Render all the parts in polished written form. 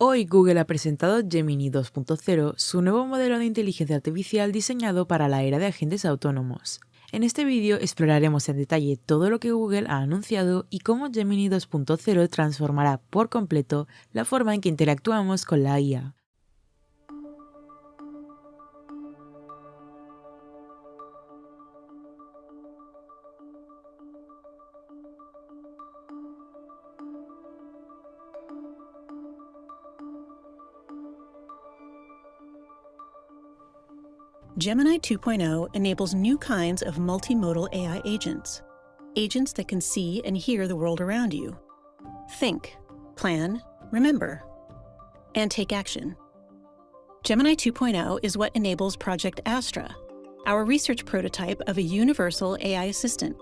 Hoy Google ha presentado Gemini 2.0, su nuevo modelo de inteligencia artificial diseñado para la era de agentes autónomos. En este vídeo exploraremos en detalle todo lo que Google ha anunciado y cómo Gemini 2.0 transformará por completo la forma en que interactuamos con la IA. Gemini 2.0 enables new kinds of multimodal AI agents. Agents that can see and hear the world around you. Think, plan, remember, and take action. Gemini 2.0 is what enables Project Astra, our research prototype of a universal AI assistant.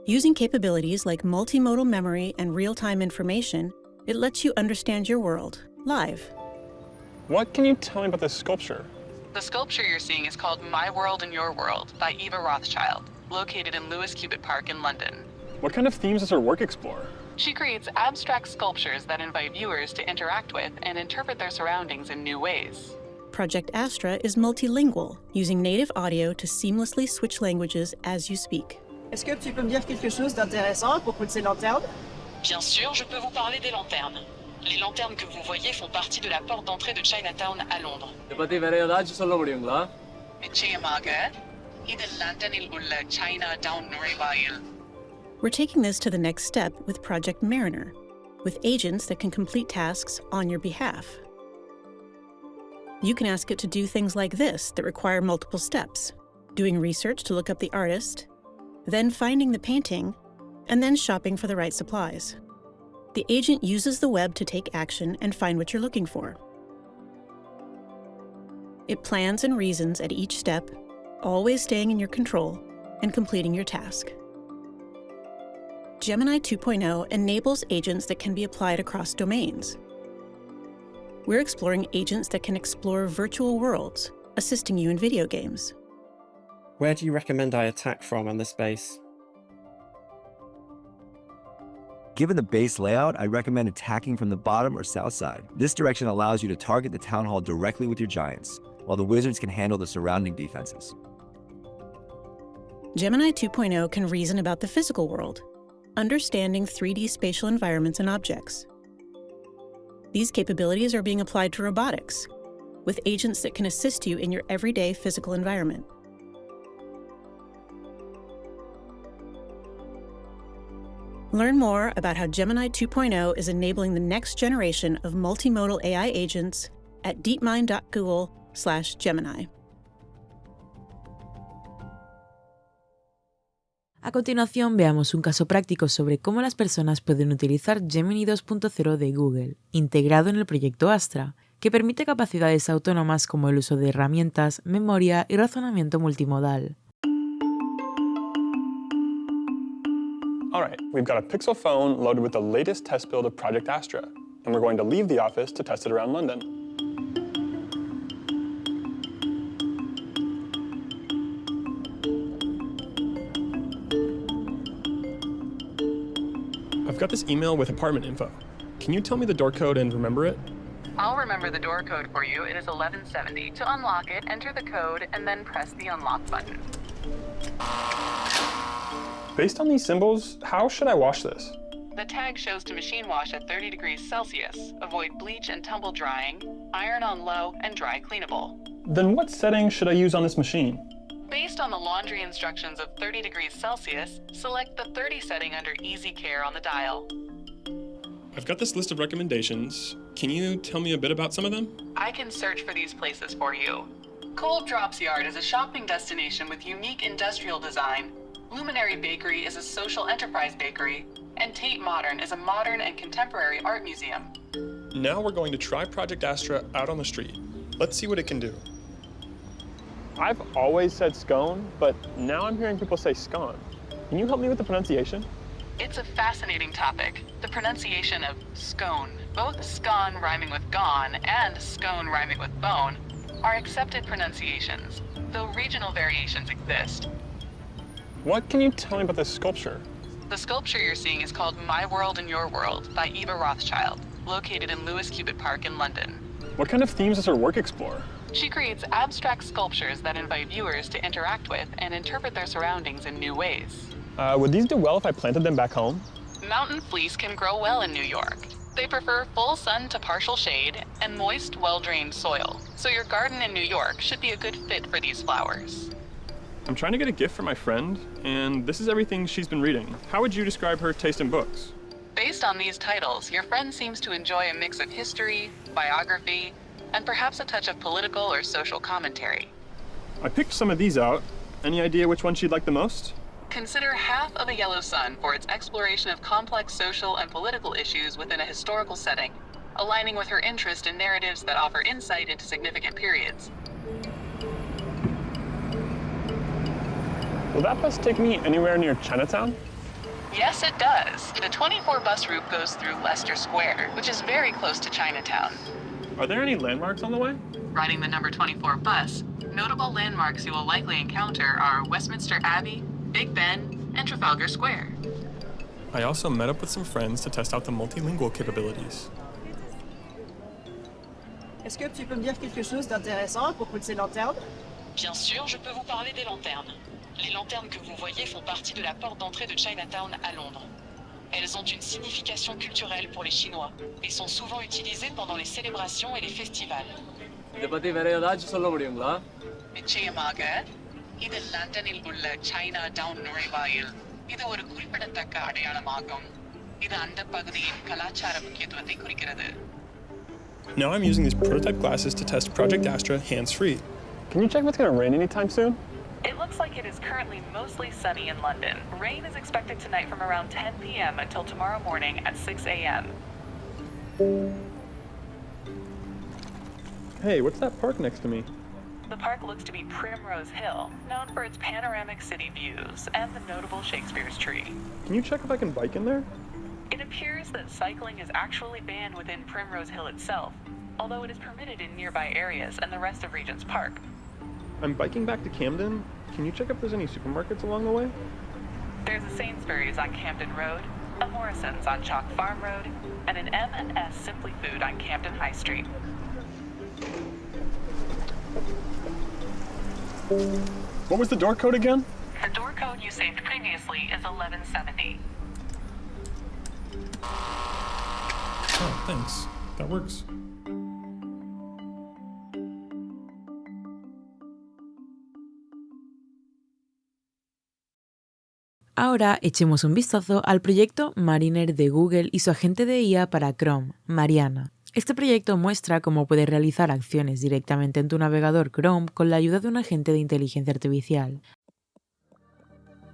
Using capabilities like multimodal memory and real-time information, it lets you understand your world, live. What can you tell me about this sculpture? The sculpture you're seeing is called My World and Your World by Eva Rothschild, located in Lewis Cubitt Park in London. What kind of themes does her work explore? She creates abstract sculptures that invite viewers to interact with and interpret their surroundings in new ways. Project Astra is multilingual, using native audio to seamlessly switch languages as you speak. Est-ce que tu peux me dire quelque chose d'intéressant à propos de ces lanternes? Bien sûr, je peux vous parler des lanternes. Les lanternes que vous voyez font partie de la porte d'entrée de Chinatown à Londres. நிச்சயமாக இது லண்டனில் உள்ள Chinatown நுழைவாயில். We're taking this to the next step with Project Mariner, with agents that can complete tasks on your behalf. You can ask it to do things like this that require multiple steps: doing research to look up the artist, then finding the painting, and then shopping for the right supplies. The agent uses the web to take action and find what you're looking for. It plans and reasons at each step, always staying in your control and completing your task. Gemini 2.0 enables agents that can be applied across domains. We're exploring agents that can explore virtual worlds, assisting you in video games. Where do you recommend I attack from on this base? Given the base layout, I recommend attacking from the bottom or south side. This direction allows you to target the town hall directly with your giants, while the wizards can handle the surrounding defenses. Gemini 2.0 can reason about the physical world, understanding 3D spatial environments and objects. These capabilities are being applied to robotics, with agents that can assist you in your everyday physical environment. Learn more about how Gemini 2.0 is enabling the next generation of multimodal AI agents at deepmind.google/Gemini. A continuación veamos un caso práctico sobre cómo las personas pueden utilizar Gemini 2.0 de Google, integrado en el proyecto Astra, que permite capacidades autónomas como el uso de herramientas, memoria y razonamiento multimodal. All right, we've got a Pixel phone loaded with the latest test build of Project Astra, and we're going to leave the office to test it around London. I've got this email with apartment info. Can you tell me the door code and remember it? I'll remember the door code for you. It is 1170. To unlock it, enter the code and then press the unlock button. Based on these symbols, how should I wash this? The tag shows to machine wash at 30 degrees Celsius. Avoid bleach and tumble drying. Iron on low and dry cleanable. Then what settings should I use on this machine? Based on the laundry instructions of 30 degrees Celsius, select the 30 setting under Easy Care on the dial. I've got this list of recommendations. Can you tell me a bit about some of them? I can search for these places for you. Cold Drops Yard is a shopping destination with unique industrial design. Luminary Bakery is a social enterprise bakery, and Tate Modern is a modern and contemporary art museum. Now we're going to try Project Astra out on the street. Let's see what it can do. I've always said scone, but now I'm hearing people say scone. Can you help me with the pronunciation? It's a fascinating topic, the pronunciation of scone. Both scone rhyming with gone and scone rhyming with bone are accepted pronunciations, though regional variations exist. What can you tell me about this sculpture? The sculpture you're seeing is called My World and Your World by Eva Rothschild, located in Lewis Cubitt Park in London. What kind of themes does her work explore? She creates abstract sculptures that invite viewers to interact with and interpret their surroundings in new ways. Would these do well if I planted them back home? Mountain fleece can grow well in New York. They prefer full sun to partial shade and moist, well-drained soil. So your garden in New York should be a good fit for these flowers. I'm trying to get a gift for my friend, and this is everything she's been reading. How would you describe her taste in books? Based on these titles, your friend seems to enjoy a mix of history, biography, and perhaps a touch of political or social commentary. I picked some of these out. Any idea which one she'd like the most? Consider Half of a Yellow Sun for its exploration of complex social and political issues within a historical setting, aligning with her interest in narratives that offer insight into significant periods. Will that bus take me anywhere near Chinatown? Yes, it does. The 24 bus route goes through Leicester Square, which is very close to Chinatown. Are there any landmarks on the way? Riding the number 24 bus, notable landmarks you will likely encounter are Westminster Abbey, Big Ben, and Trafalgar Square. I also met up with some friends to test out the multilingual capabilities. Est-ce que tu peux me dire quelque chose d'intéressant à propos de ces lanternes? Bien sûr, je peux vous parler des lanternes. Les lanternes que vous voyez font partie de la porte d'entrée de Chinatown à Londres. Elles ont une signification culturelle pour les Chinois et sont souvent utilisées pendant les célébrations et les festivals. நிச்சயமாக இது லண்டனில் உள்ள China down நுழைவாயில். இது ஒரு குறிப்பிடத்தக்க அடையாளமாகும். இது அந்த பகுதியின் கலாச்சார முக்கியத்துவத்தை குறிக்கிறது. Now I'm using these prototype glasses to test Project Astra hands-free. Can you check if it's going to rain anytime soon? It looks like it is currently mostly sunny in London. Rain is expected tonight from around 10 p.m. until tomorrow morning at 6 a.m. Hey, what's that park next to me? The park looks to be Primrose Hill, known for its panoramic city views and the notable Shakespeare's tree. Can you check if I can bike in there? It appears that cycling is actually banned within Primrose Hill itself, although it is permitted in nearby areas and the rest of Regent's Park. I'm biking back to Camden. Can you check if there's any supermarkets along the way? There's a Sainsbury's on Camden Road, a Morrison's on Chalk Farm Road, and an M&S Simply Food on Camden High Street. What was the door code again? The door code you saved previously is 1170. Oh, thanks. That works. Ahora echemos un vistazo al proyecto Mariner de Google y su agente de IA para Chrome, Mariana. Este proyecto muestra cómo puedes realizar acciones directamente en tu navegador Chrome con la ayuda de un agente de inteligencia artificial.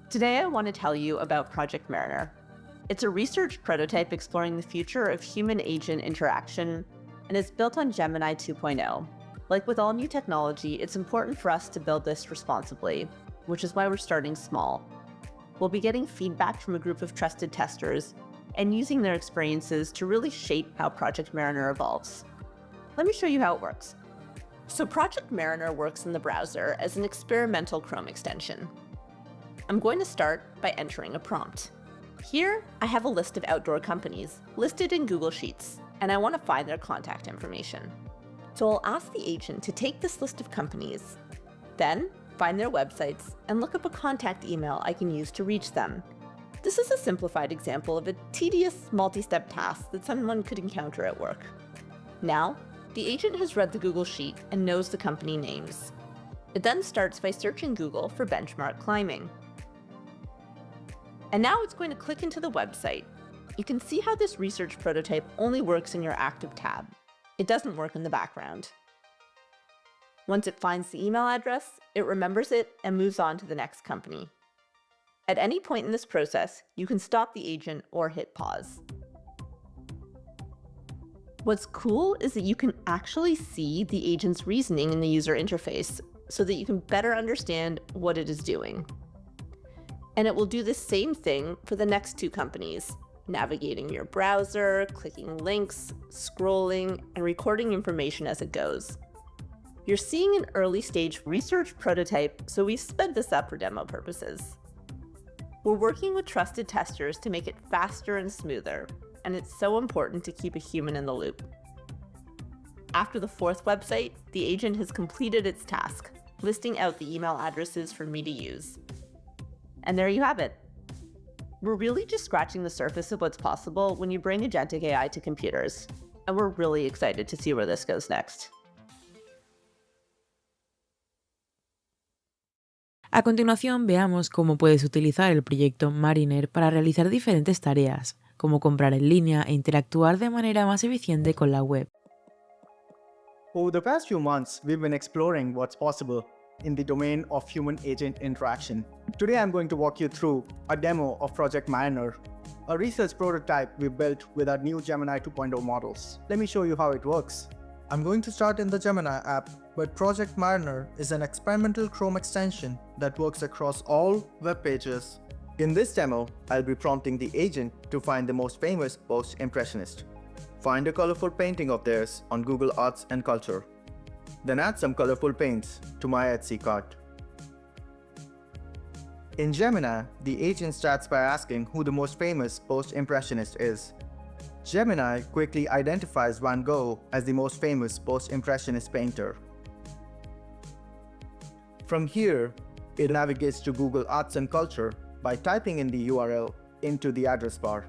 Today I want to tell you about Project Mariner. It's a research prototype exploring the future of human-agent interaction, and it's built on Gemini 2.0. Like with all new technology, it's important for us to build this responsibly, which is why we're starting small. We'll be getting feedback from a group of trusted testers and using their experiences to really shape how Project Mariner evolves. Let me show you how it works. So Project Mariner works in the browser as an experimental Chrome extension. I'm going to start by entering a prompt. Here, I have a list of outdoor companies listed in Google Sheets, and I want to find their contact information. So I'll ask the agent to take this list of companies, then find their websites and look up a contact email I can use to reach them. This is a simplified example of a tedious multi-step task that someone could encounter at work. Now, the agent has read the Google Sheet and knows the company names. It then starts by searching Google for benchmark climbing. And now it's going to click into the website. You can see how this research prototype only works in your active tab. It doesn't work in the background. Once it finds the email address, it remembers it and moves on to the next company. At any point in this process, you can stop the agent or hit pause. What's cool is that you can actually see the agent's reasoning in the user interface so that you can better understand what it is doing. And it will do the same thing for the next two companies, navigating your browser, clicking links, scrolling, and recording information as it goes. You're seeing an early stage research prototype, so we've sped this up for demo purposes. We're working with trusted testers to make it faster and smoother, and it's so important to keep a human in the loop. After the fourth website, the agent has completed its task, listing out the email addresses for me to use. And there you have it. We're really just scratching the surface of what's possible when you bring agentic AI to computers, and we're really excited to see where this goes next. A continuación, veamos cómo puedes utilizar el proyecto Mariner para realizar diferentes tareas, como comprar en línea e interactuar de manera más eficiente con la web. Over the past few months, we've been exploring what's possible in the domain of human-agent interaction. Today, I'm going to walk you through a demo of Project Mariner, a research prototype we built with our new Gemini 2.0 models. Let me show you how it works. I'm going to start in the Gemini app, but Project Mariner is an experimental Chrome extension that works across all web pages. In this demo, I'll be prompting the agent to find the most famous post-impressionist. Find a colorful painting of theirs on Google Arts and Culture. Then add some colorful paints to my Etsy cart. In Gemini, the agent starts by asking who the most famous post-impressionist is. Gemini quickly identifies Van Gogh as the most famous post-impressionist painter. From here, it navigates to Google Arts and Culture by typing in the URL into the address bar.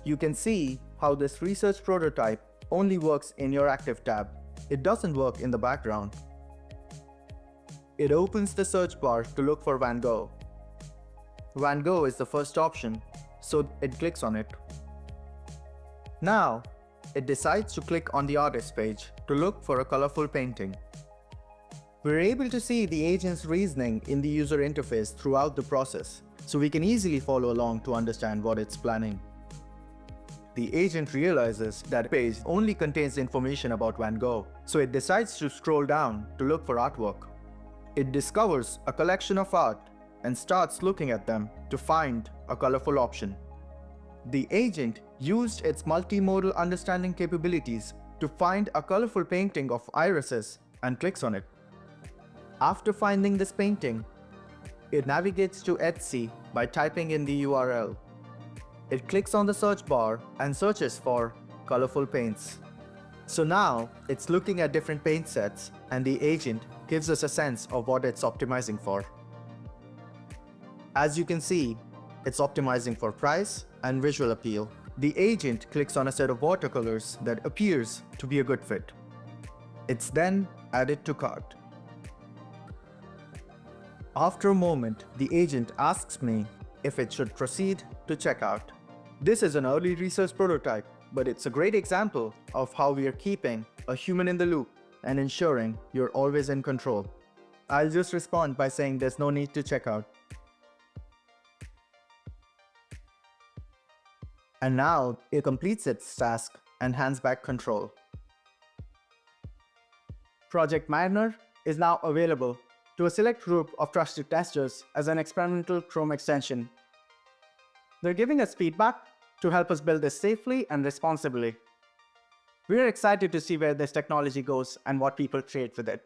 You can see how this research prototype only works in your active tab. It doesn't work in the background. It opens the search bar to look for Van Gogh. Van Gogh is the first option, so it clicks on it. Now, it decides to click on the artist page to look for a colorful painting. We're able to see the agent's reasoning in the user interface throughout the process, so we can easily follow along to understand what it's planning. The agent realizes that the page only contains information about Van Gogh, so it decides to scroll down to look for artwork. It discovers a collection of art and starts looking at them to find a colorful option. The agent used its multimodal understanding capabilities to find a colorful painting of irises and clicks on it. After finding this painting, it navigates to Etsy by typing in the URL. It clicks on the search bar and searches for colorful paints. So now it's looking at different paint sets, and the agent gives us a sense of what it's optimizing for. As you can see, it's optimizing for price and visual appeal. The agent clicks on a set of watercolors that appears to be a good fit. It's then added to cart. After a moment, the agent asks me if it should proceed to checkout. This is an early research prototype, but it's a great example of how we are keeping a human in the loop and ensuring you're always in control. I'll just respond by saying there's no need to check out. And now it completes its task and hands back control. Project Mariner is now available to a select group of trusted testers as an experimental Chrome extension. They're giving us feedback to help us build this safely and responsibly. We're excited to see where this technology goes and what people create with it.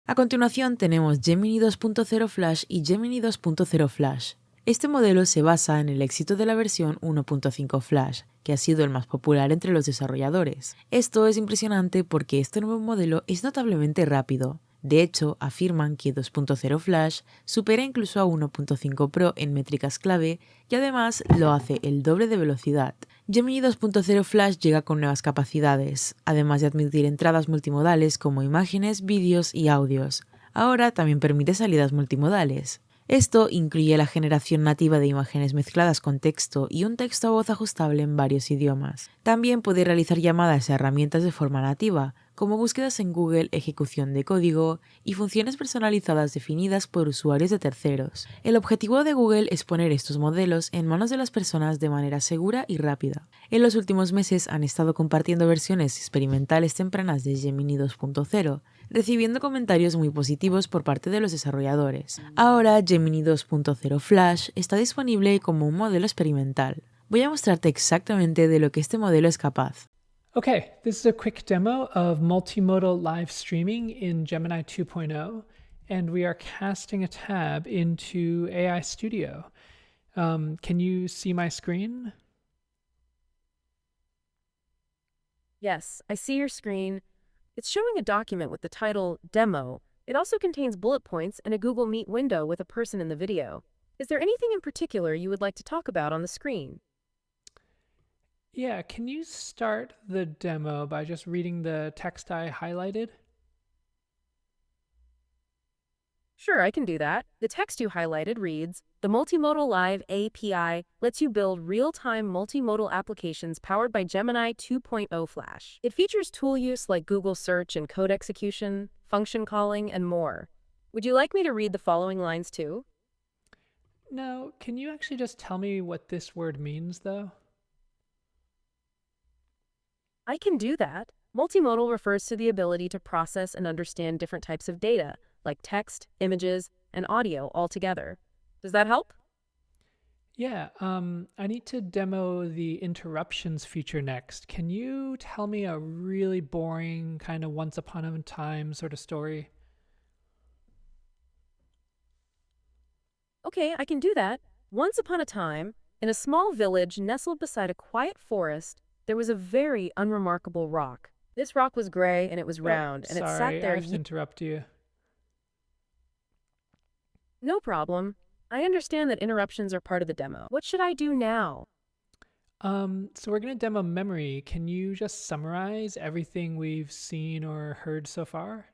A continuación tenemos Gemini 2.0 Flash y Gemini 2.0 Flash. Este modelo se basa en el éxito de la versión 1.5 Flash, que ha sido el más popular entre los desarrolladores. Esto es impresionante porque este nuevo modelo es notablemente rápido. De hecho, afirman que 2.0 Flash supera incluso a 1.5 Pro en métricas clave y además lo hace el doble de velocidad. Gemini 2.0 Flash llega con nuevas capacidades, además de admitir entradas multimodales como imágenes, vídeos y audios. Ahora también permite salidas multimodales. Esto incluye la generación nativa de imágenes mezcladas con texto y un texto a voz ajustable en varios idiomas. También puede realizar llamadas a herramientas de forma nativa, como búsquedas en Google, ejecución de código y funciones personalizadas definidas por usuarios de terceros. El objetivo de Google es poner estos modelos en manos de las personas de manera segura y rápida. En los últimos meses han estado compartiendo versiones experimentales tempranas de Gemini 2.0, recibiendo comentarios muy positivos por parte de los desarrolladores. Ahora Gemini 2.0 Flash está disponible como un modelo experimental. Voy a mostrarte exactamente de lo que este modelo es capaz. Okay, this is a quick demo of multimodal live streaming in Gemini 2.0, and we are casting a tab into AI Studio. Can you see my screen? Yes, I see your screen. It's showing a document with the title Demo. It also contains bullet points and a Google Meet window with a person in the video. Is there anything in particular you would like to talk about on the screen? Yeah, can you start the demo by just reading the text I highlighted? Sure, I can do that. The text you highlighted reads, "The Multimodal Live API lets you build real-time multimodal applications powered by Gemini 2.0 Flash. It features tool use like Google Search and code execution, function calling, and more." Would you like me to read the following lines too? No, can you actually just tell me what this word means, though? I can do that. Multimodal refers to the ability to process and understand different types of data, like text, images, and audio all together. Does that help? Yeah, I need to demo the interruptions feature next. Can you tell me a really boring kind of once upon a time sort of story? Okay, I can do that. Once upon a time, in a small village nestled beside a quiet forest, there was a very unremarkable rock. This rock was gray and it was round, and it sat Sorry, there. I have to interrupt you. No problem. I understand that interruptions are part of the demo. What should I do now? So we're going to demo memory. Can you just summarize everything we've seen or heard so far?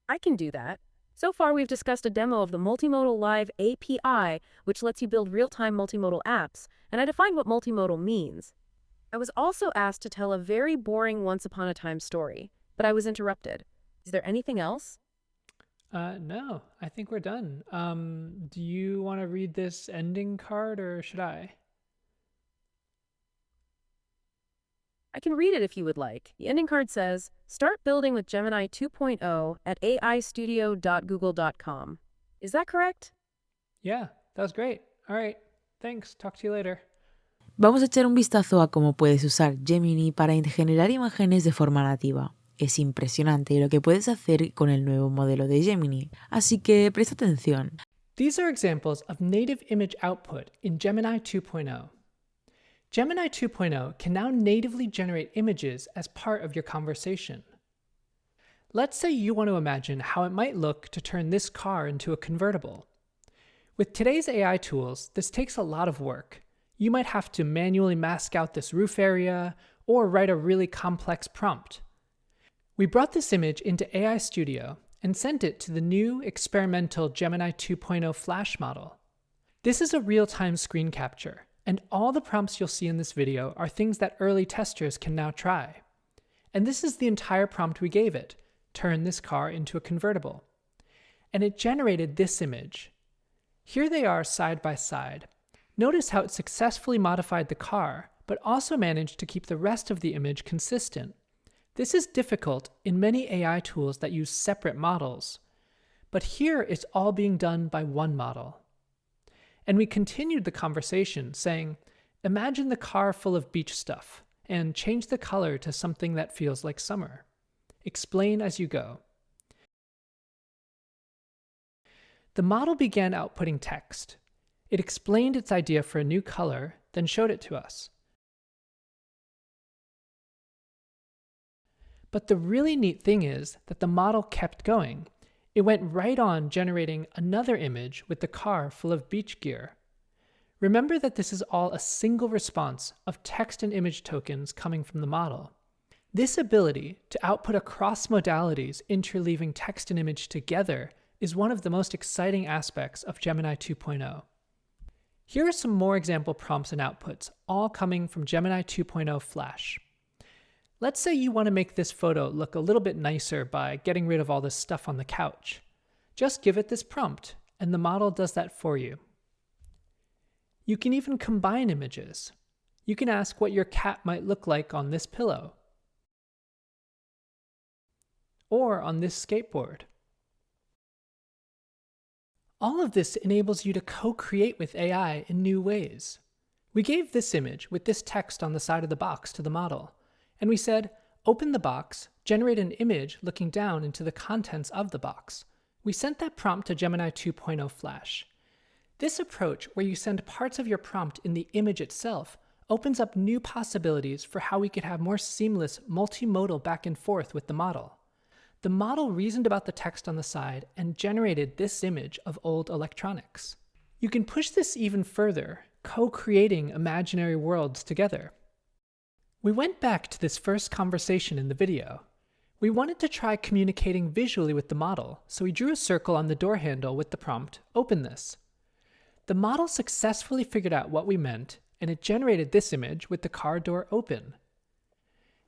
I can do that. So far, we've discussed a demo of the Multimodal Live API, which lets you build real-time multimodal apps, and I defined what multimodal means. I was also asked to tell a very boring once-upon-a-time story, but I was interrupted. Is there anything else? No, I think we're done. Do you want to read this ending card, or should I? I can read it if you would like. The ending card says, "Start building with Gemini 2.0 at aistudio.google.com." Is that correct? Yeah, that was great. All right, thanks. Talk to you later. Vamos a echar un vistazo a cómo puedes usar Gemini para generar imágenes de forma nativa. Es impresionante lo que puedes hacer con el nuevo modelo de Gemini, así que presta atención. These are examples of native image output in Gemini 2.0. Gemini 2.0 can now natively generate images as part of your conversation. Let's say you want to imagine how it might look to turn this car into a convertible. With today's AI tools, this takes a lot of work. You might have to manually mask out this roof area or write a really complex prompt. We brought this image into AI Studio and sent it to the new experimental Gemini 2.0 Flash model. This is a real-time screen capture, and all the prompts you'll see in this video are things that early testers can now try. And this is the entire prompt we gave it, turn this car into a convertible. And it generated this image. Here they are side by side. Notice how it successfully modified the car, but also managed to keep the rest of the image consistent. This is difficult in many AI tools that use separate models, but here it's all being done by one model. And we continued the conversation saying, imagine the car full of beach stuff, and change the color to something that feels like summer. Explain as you go. The model began outputting text. It explained its idea for a new color, then showed it to us. But the really neat thing is that the model kept going. It went right on generating another image with the car full of beach gear. Remember that this is all a single response of text and image tokens coming from the model. This ability to output across modalities interleaving text and image together is one of the most exciting aspects of Gemini 2.0. Here are some more example prompts and outputs, all coming from Gemini 2.0 Flash. Let's say you want to make this photo look a little bit nicer by getting rid of all this stuff on the couch. Just give it this prompt, and the model does that for you. You can even combine images. You can ask what your cat might look like on this pillow, or on this skateboard. All of this enables you to co-create with AI in new ways. We gave this image with this text on the side of the box to the model, and we said, open the box, generate an image looking down into the contents of the box. We sent that prompt to Gemini 2.0 Flash, This approach, where you send parts of your prompt in the image itself, opens up new possibilities for how we could have more seamless, multimodal back and forth with the model. The model reasoned about the text on the side and generated this image of old electronics. You can push this even further, co-creating imaginary worlds together. We went back to this first conversation in the video. We wanted to try communicating visually with the model, so we drew a circle on the door handle with the prompt, "Open this." The model successfully figured out what we meant, and it generated this image with the car door open.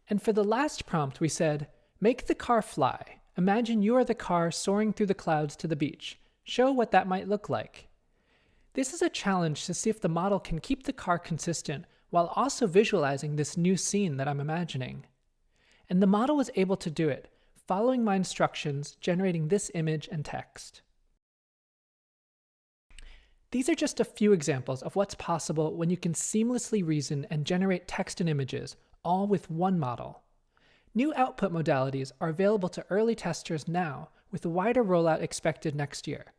And for the last prompt, we said, "Make the car fly. Imagine you are the car soaring through the clouds to the beach. Show what that might look like." This is a challenge to see if the model can keep the car consistent while also visualizing this new scene that I'm imagining. And the model was able to do it, following my instructions, generating this image and text. These are just a few examples of what's possible when you can seamlessly reason and generate text and images, all with one model. New output modalities are available to early testers now, with a wider rollout expected next year.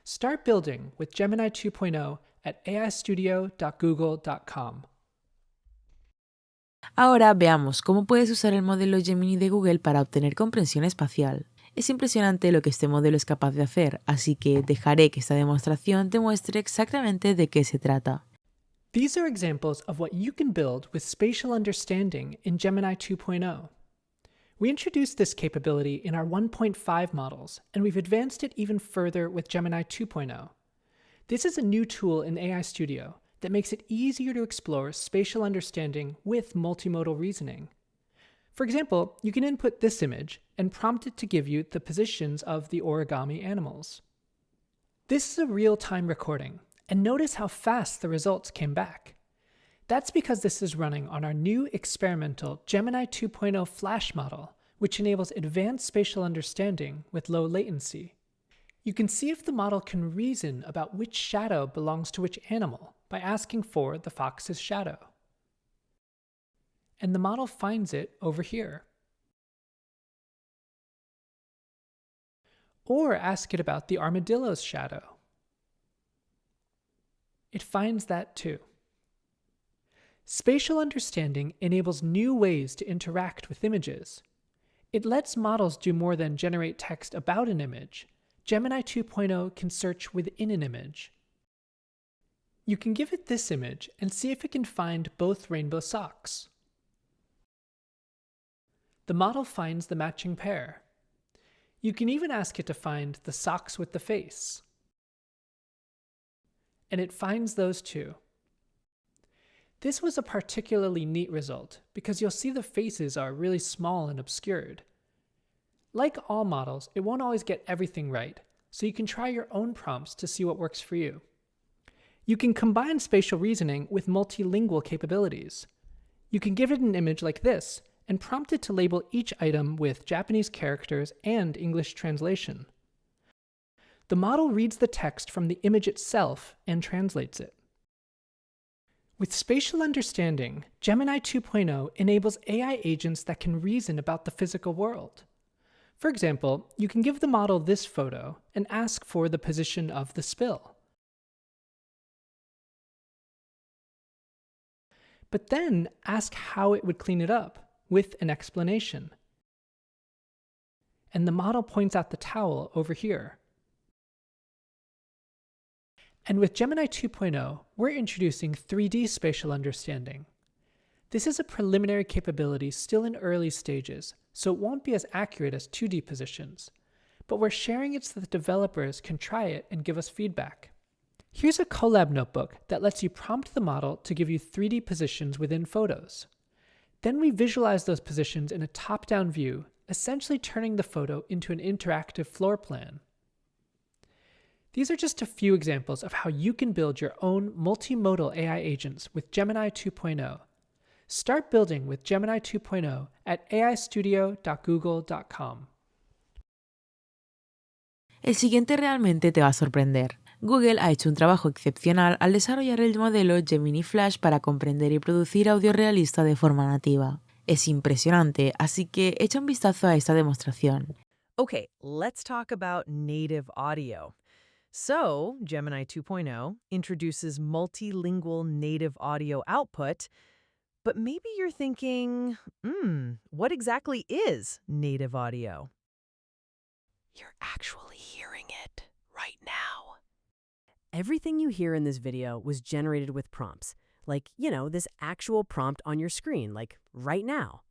Start building with Gemini 2.0 at aistudio.google.com. Ahora veamos cómo puedes usar el modelo Gemini de Google para obtener comprensión espacial. Es impresionante lo que este modelo es capaz de hacer, así que dejaré que esta demostración te muestre exactamente de qué se trata. These are examples of what you can build with spatial understanding in Gemini 2.0. We introduced this capability in our 1.5 models, and we've advanced it even further with Gemini 2.0. This is a new tool in AI Studio that makes it easier to explore spatial understanding with multimodal reasoning. For example, you can input this image and prompt it to give you the positions of the origami animals. This is a real-time recording, and notice how fast the results came back. That's because this is running on our new experimental Gemini 2.0 Flash model, which enables advanced spatial understanding with low latency. You can see if the model can reason about which shadow belongs to which animal by asking for the fox's shadow. And the model finds it over here. Or ask it about the armadillo's shadow. It finds that too. Spatial understanding enables new ways to interact with images. It lets models do more than generate text about an image. Gemini 2.0 can search within an image. You can give it this image and see if it can find both rainbow socks. The model finds the matching pair. You can even ask it to find the socks with the face. And it finds those too. This was a particularly neat result because you'll see the faces are really small and obscured. Like all models, it won't always get everything right, so you can try your own prompts to see what works for you. You can combine spatial reasoning with multilingual capabilities. You can give it an image like this and prompt it to label each item with Japanese characters and English translation. The model reads the text from the image itself and translates it. With spatial understanding, Gemini 2.0 enables AI agents that can reason about the physical world. For example, you can give the model this photo and ask for the position of the spill. But then ask how it would clean it up with an explanation. And the model points out the towel over here. And with Gemini 2.0, we're introducing 3D spatial understanding. This is a preliminary capability still in early stages, so it won't be as accurate as 2D positions, but we're sharing it so that developers can try it and give us feedback. Here's a Colab notebook that lets you prompt the model to give you 3D positions within photos. Then we visualize those positions in a top-down view, essentially turning the photo into an interactive floor plan. These are just a few examples of how you can build your own multimodal AI agents with Gemini 2.0. Start building with Gemini 2.0 at aistudio.google.com. El siguiente realmente te va a sorprender. Google ha hecho un trabajo excepcional al desarrollar el modelo Gemini Flash para comprender y producir audio realista de forma nativa. Es impresionante, así que echa un vistazo a esta demostración. Okay, let's talk about native audio. So, Gemini 2.0 introduces multilingual native audio output, but maybe you're thinking, what exactly is native audio? You're actually hearing it right now. Everything you hear in this video was generated with prompts, like, this actual prompt on your screen, like right now.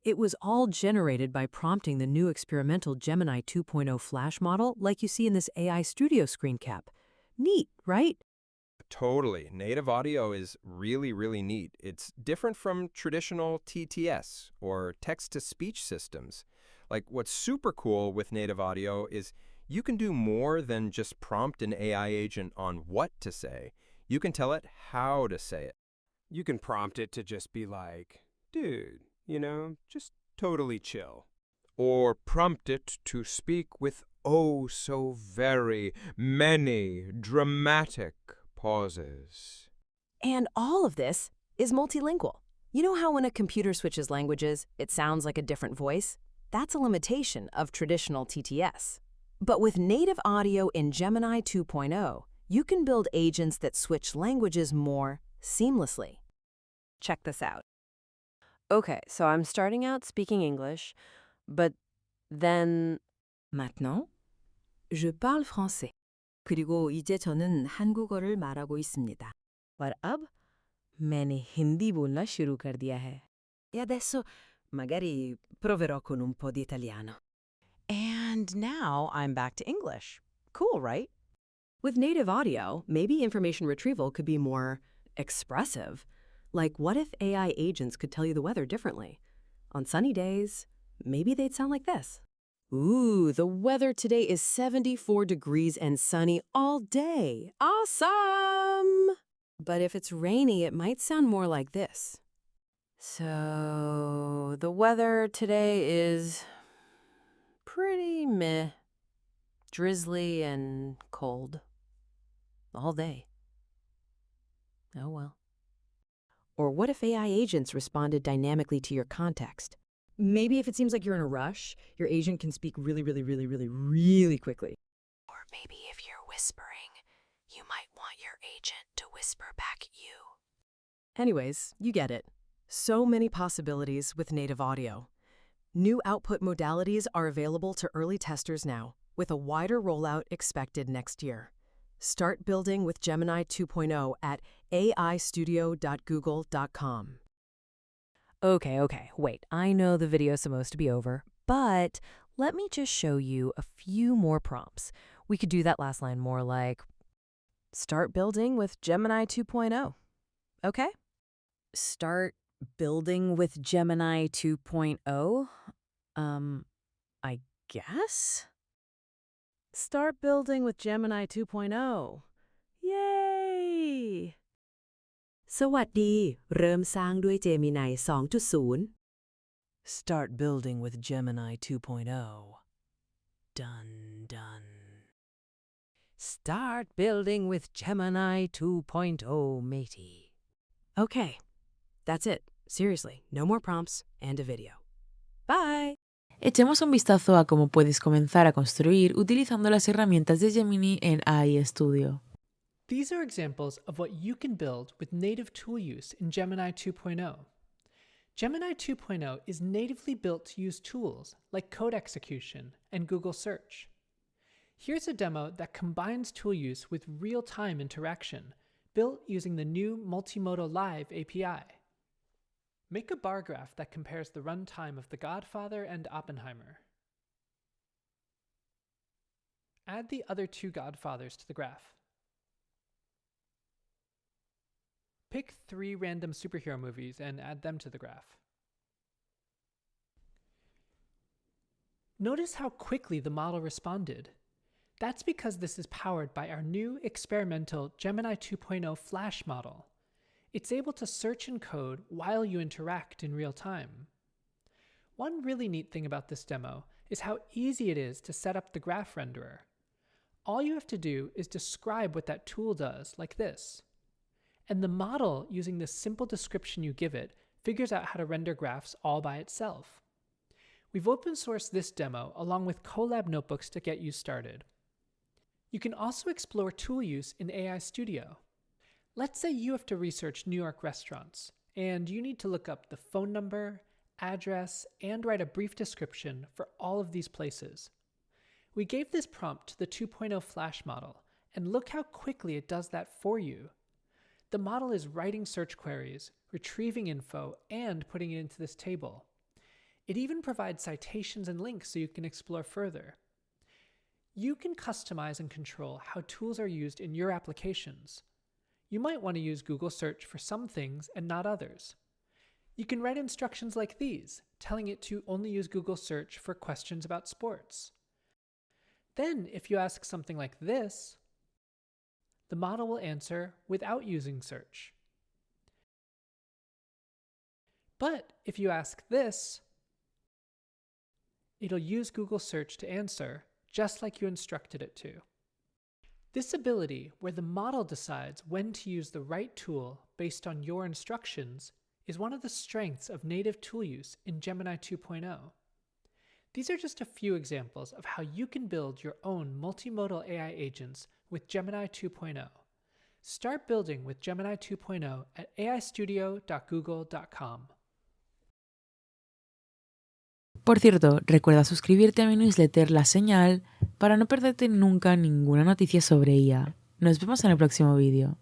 It was all generated by prompting the new experimental Gemini 2.0 Flash model like you see in this AI Studio screen cap. Neat, right? Totally. Native audio is really, really neat. It's different from traditional TTS, or text-to-speech systems. Like, what's super cool with native audio is you can do more than just prompt an AI agent on what to say. You can tell it how to say it. You can prompt it to just be like, dude, just totally chill. Or prompt it to speak with oh so very many dramatic pauses. And all of this is multilingual. You know how when a computer switches languages, it sounds like a different voice? That's a limitation of traditional TTS. But with native audio in Gemini 2.0, you can build agents that switch languages more seamlessly. Check this out. Okay, so I'm starting out speaking English, but then Maintenant, je parle français. 그리고 이제 저는 한국어를 말하고 있습니다. और अब मैंने हिंदी बोलना शुरू कर दिया है. E adesso magari proverò con un po' di italiano. And now I'm back to English. Cool, right? with native audio, maybe information retrieval could be more expressive. Like, what if AI agents could tell you the weather differently? On sunny days, maybe they'd sound like this. Ooh, the weather today is 74 degrees and sunny all day. Awesome! But if it's rainy, it might sound more like this. So, the weather today is pretty meh. Drizzly and cold. All day. Oh well. Or what if AI agents responded dynamically to your context? Maybe if it seems like you're in a rush, your agent can speak really quickly. Or maybe if you're whispering, you might want your agent to whisper back at you. Anyways, you get it. So many possibilities with native audio. New output modalities are available to early testers now, with a wider rollout expected next year. Start building with Gemini 2.0 at aistudio.google.com. Okay, wait. I know the video's supposed to be over, but let me just show you a few more prompts. We could do that last line more like, start building with Gemini 2.0. Okay? Start building with Gemini 2.0? I guess? Start building with Gemini 2.0. Yay! สวัสดี เริ่มสร้างด้วย Gemini 2.0 Start building with Gemini 2.0. Done. Start building with Gemini 2.0, matey. Okay, that's it. Seriously, no more prompts and a video. Bye! Echemos un vistazo a cómo puedes comenzar a construir utilizando las herramientas de Gemini en AI Studio. These are examples of what you can build with native tool use in Gemini 2.0. Gemini 2.0 is natively built to use tools like code execution and Google Search. Here's a demo that combines tool use with real-time interaction, built using the new Multimodal Live API. Make a bar graph that compares the runtime of The Godfather and Oppenheimer. Add the other two Godfathers to the graph. Pick 3 random superhero movies and add them to the graph. Notice how quickly the model responded. That's because this is powered by our new experimental Gemini 2.0 Flash model. It's able to search and code while you interact in real time. One really neat thing about this demo is how easy it is to set up the graph renderer. All you have to do is describe what that tool does, like this. And the model, using the simple description you give it, figures out how to render graphs all by itself. We've open sourced this demo along with Colab notebooks to get you started. You can also explore tool use in AI Studio. Let's say you have to research New York restaurants, and you need to look up the phone number, address, and write a brief description for all of these places. We gave this prompt to the 2.0 Flash model, and look how quickly it does that for you. The model is writing search queries, retrieving info, and putting it into this table. It even provides citations and links so you can explore further. You can customize and control how tools are used in your applications. You might want to use Google Search for some things and not others. You can write instructions like these, telling it to only use Google Search for questions about sports. Then, if you ask something like this, the model will answer without using search. But if you ask this, it'll use Google Search to answer, just like you instructed it to. This ability, where the model decides when to use the right tool based on your instructions, is one of the strengths of native tool use in Gemini 2.0. These are just a few examples of how you can build your own multimodal AI agents with Gemini 2.0. Start building with Gemini 2.0 at aistudio.google.com. Por cierto, recuerda suscribirte a mi newsletter La Señal para no perderte nunca ninguna noticia sobre IA. Nos vemos en el próximo vídeo.